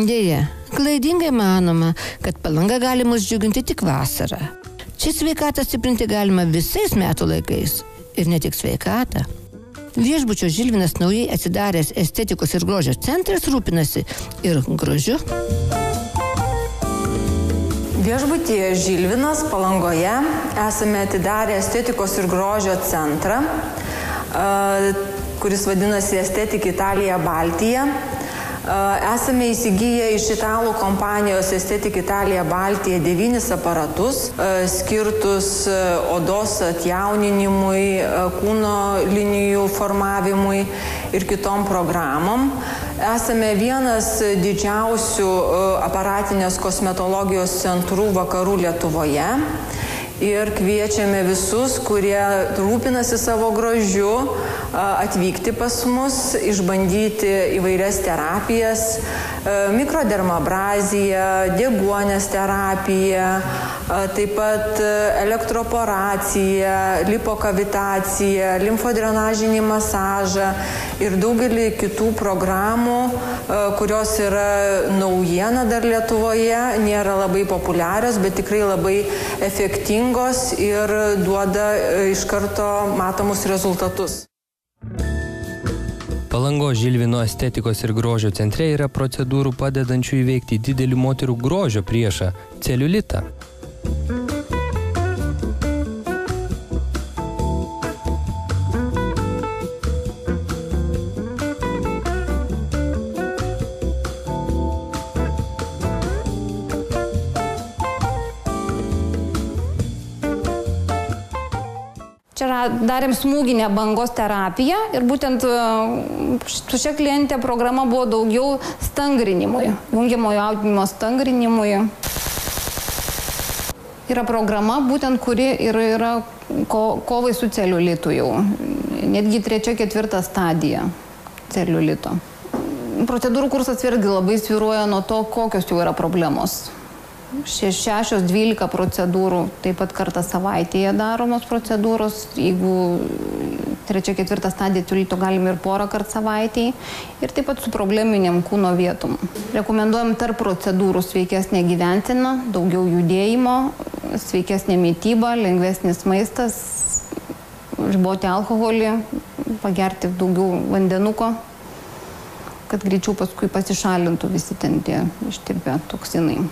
Deja, klaidingai manoma, kad Palanga gali mus džiuginti tik vasarą. Čia sveikatą stiprinti galima visais metų laikais ir ne tik sveikatą. Viešbučio Žilvinas naujai atsidaręs estetikos ir grožio centras rūpinasi ir grožiu. Viešbutyje Žilvinas Palangoje esame atidarę estetikos ir grožio centrą, kuris vadinasi Estetik Italija Baltija. Esame įsigiję iš italų kompanijos Estetik Italija Baltija 9 aparatus, skirtus odos atjauninimui, kūno linijų formavimui ir kitom programom. Esame vienas didžiausių aparatinės kosmetologijos centrų vakarų Lietuvoje ir kviečiame visus, kurie rūpinasi savo grožiu, atvykti pas mus, išbandyti įvairias terapijas, mikrodermabraziją, deguonies terapiją, taip pat elektroporaciją, lipokavitaciją, limfodrenažinį masažą ir daugelį kitų programų, kurios yra naujiena dar Lietuvoje, nėra labai populiarios, bet tikrai labai efektingos ir duoda iš karto matomus rezultatus. Palangos Žilvino estetikos ir grožio centre yra procedūrų padedančių įveikti didelį moterų grožio priešą – celiulitą. Čia darėm smūginę bangos terapiją ir būtent su šia klientė programa buvo daugiau stangrinimui, jungiamojo audinimo stangrinimui. Yra programa būtent, kuri yra kovai su celiulitu jau, netgi 3-4 stadija celiulito. Procedūrų kursas vėlgi labai svyruoja nuo to, kokios jau yra problemos. 6-12 procedūrų, taip pat kartą savaitėje daromos procedūros. Jeigu 3-4 stadija celiulito galime ir porą kartų savaitėje. Ir taip pat su probleminiam kūno vietom. Rekomenduojam tarp procedūrų sveikesnė gyvensena, daugiau judėjimo, sveikesnė mityba, lengvesnis maistas, riboti alkoholį, pagerti daugiau vandenuko, kad greičiau paskui pasišalintų visi ten tie ištirpę toksinai.